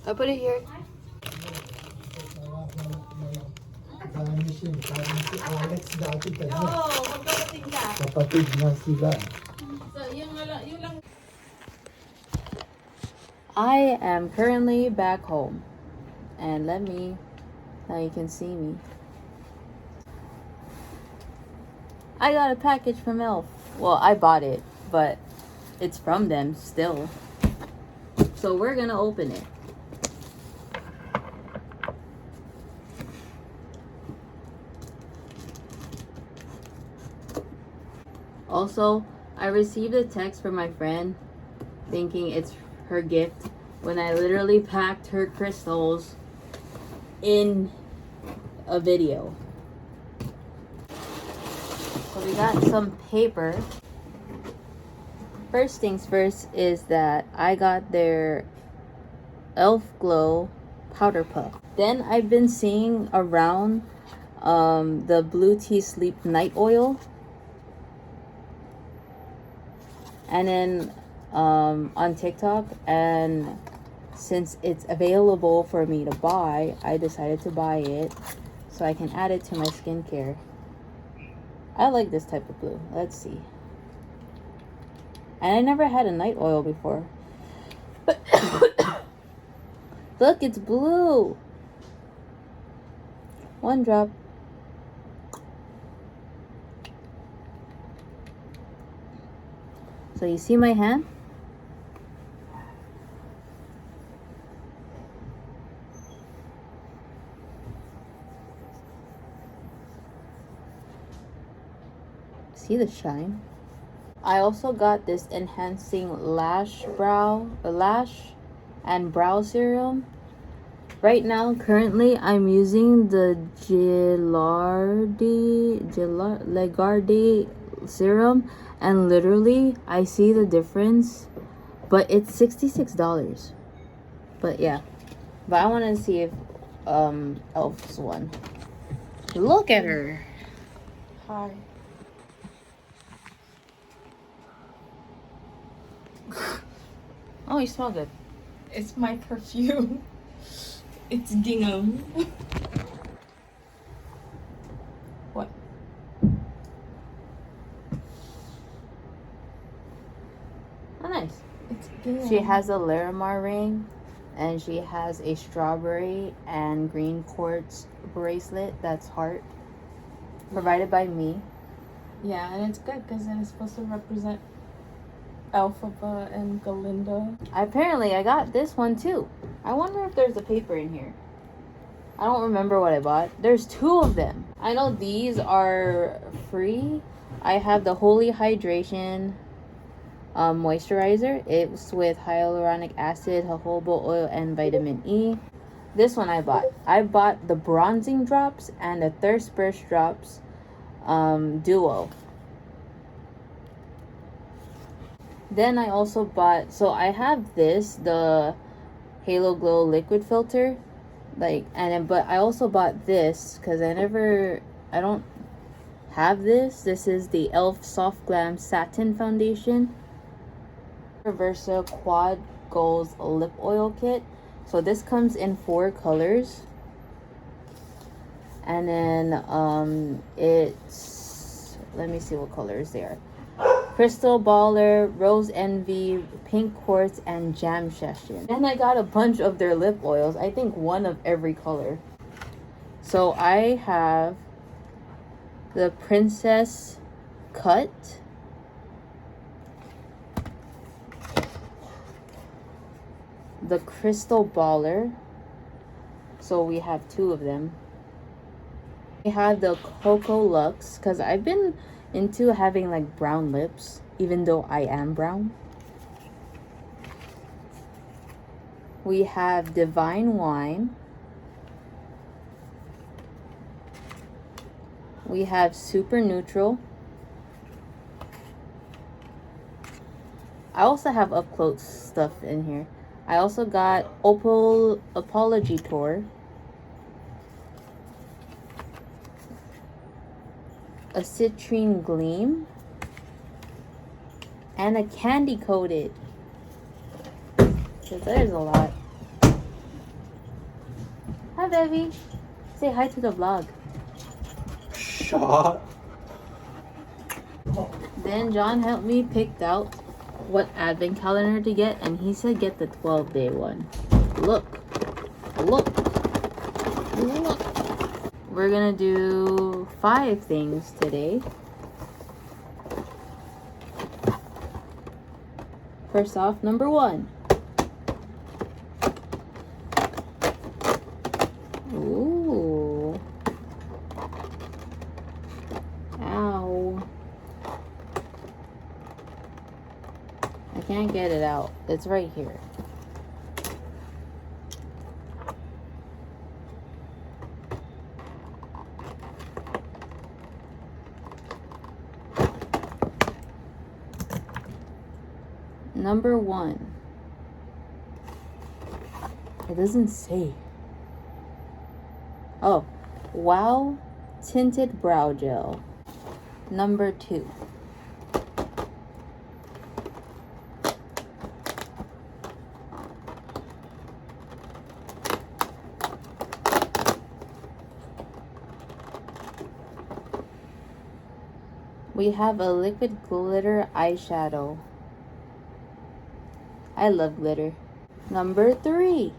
I put it here. Kapatid na sila. I am currently back home. And now you can see me. I got a package from e.l.f. Well, I bought it, but it's from them still. So we're gonna open it. Also, I received a text from my friend thinking it's her gift when I literally packed her crystals in a video. So we got some paper. First things first is that I got their e.l.f. Glow powder puff. Then I've been seeing around the Blue Tea Sleep Night Oil. And then on TikTok, and since it's available for me to buy, I decided to buy it so I can add it to my skincare. I like this type of blue. Let's see. And I never had a night oil before. Look, it's blue. One drop. So you see my hand? See the shine? I also got this enhancing lash and brow serum. Right now, currently, I'm using the Legarde serum, and literally, I see the difference, but it's $66. But yeah, but I want to see if e.l.f.'s one. Look at her. Hi. Oh, you smell good. It's my perfume. It's gingham. What? Oh, nice. It's gingham. She has a Larimar ring, and she has a strawberry and green quartz bracelet that's heart, provided by me. Yeah, and it's good because then it's supposed to represent e.l.f.a and Galinda. Apparently, I got this one too. I wonder if there's a paper in here. I don't remember what I bought. There's 2 of them. I know these are free. I have the Holy Hydration moisturizer. It's with hyaluronic acid, jojoba oil, and vitamin E. This one I bought. I bought the bronzing drops and the thirst burst drops duo. Then I also bought, so I have this, the Halo Glow liquid filter, like, and then, but I also bought this because I don't have this. This is the e.l.f. Soft Glam Satin Foundation. Versa Quad Goals Lip Oil Kit. So this comes in 4 colors. And then it's, let me see what colors they are. Crystal Baller, Rose Envy, Pink Quartz, and Jam Session. And I got a bunch of their lip oils. I think one of every color. So I have the Princess Cut, the Crystal Baller. So we have 2 of them. We have the Cocoa Luxe, because I've been into having like brown lips, even though I am brown. We have Divine Wine. We have Super Neutral. I also have up close stuff in here. I also got Opal Apology Tour, a Citrine Gleam, and a Candy Coated. Because there's a lot. Hi, baby. Say hi to the vlog. Shot. Then John helped me pick out what advent calendar to get, and he said get the 12-day one. Look. Look. Look. We're gonna do 5 things today. First off, number 1. Ooh. Ow. I can't get it out. It's right here. Number 1. It doesn't say. Oh, Wow Tinted Brow Gel. Number 2. We have a liquid glitter eyeshadow. I love glitter. Number 3.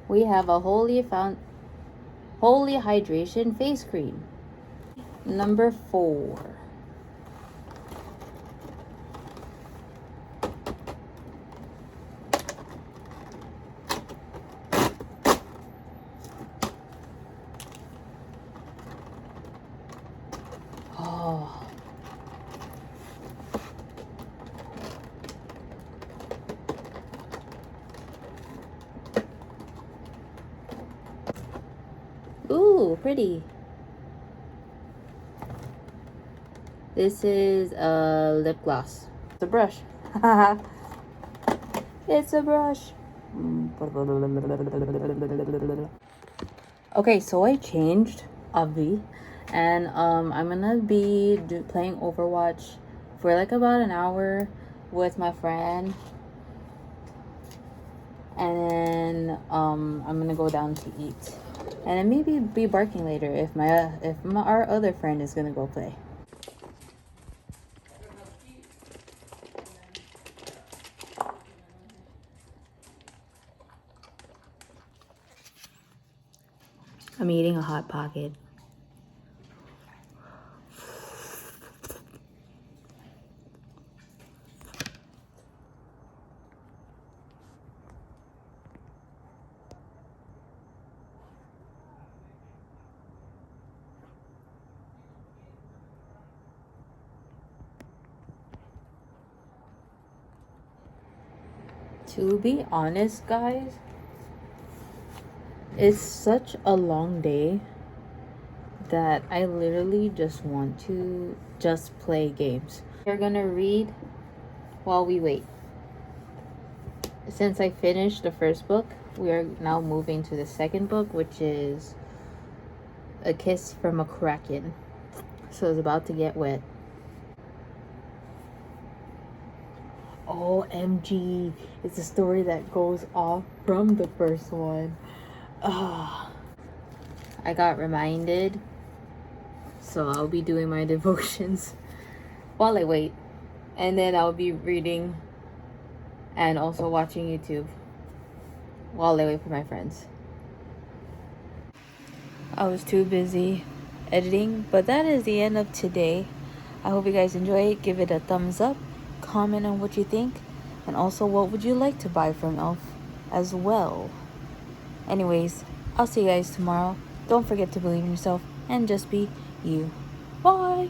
We have a Holy Hydration face cream. Number 4. Oh. Ooh, pretty. This is a lip gloss. It's a brush. It's a brush. Okay, so I changed Avi, and I'm gonna be playing Overwatch for like about an hour with my friend, and then I'm gonna go down to eat, and then maybe be barking later if our other friend is gonna go play. I'm eating a Hot Pocket. To be honest, guys, it's such a long day that I literally just want to just play games. We're gonna read while we wait. Since I finished the first book, we are now moving to the second book, which is A Kiss from a Kraken. So it's about to get wet. OMG, it's a story that goes off from the first one. I got reminded, so I'll be doing my devotions while I wait, and then I'll be reading and also watching YouTube while I wait for my friends. I was too busy editing, but that is the end of today. I hope you guys enjoy it. Give it a thumbs up, comment on what you think, and also what would you like to buy from e.l.f. as well. Anyways, I'll see you guys tomorrow. Don't forget to believe in yourself and just be you. Bye!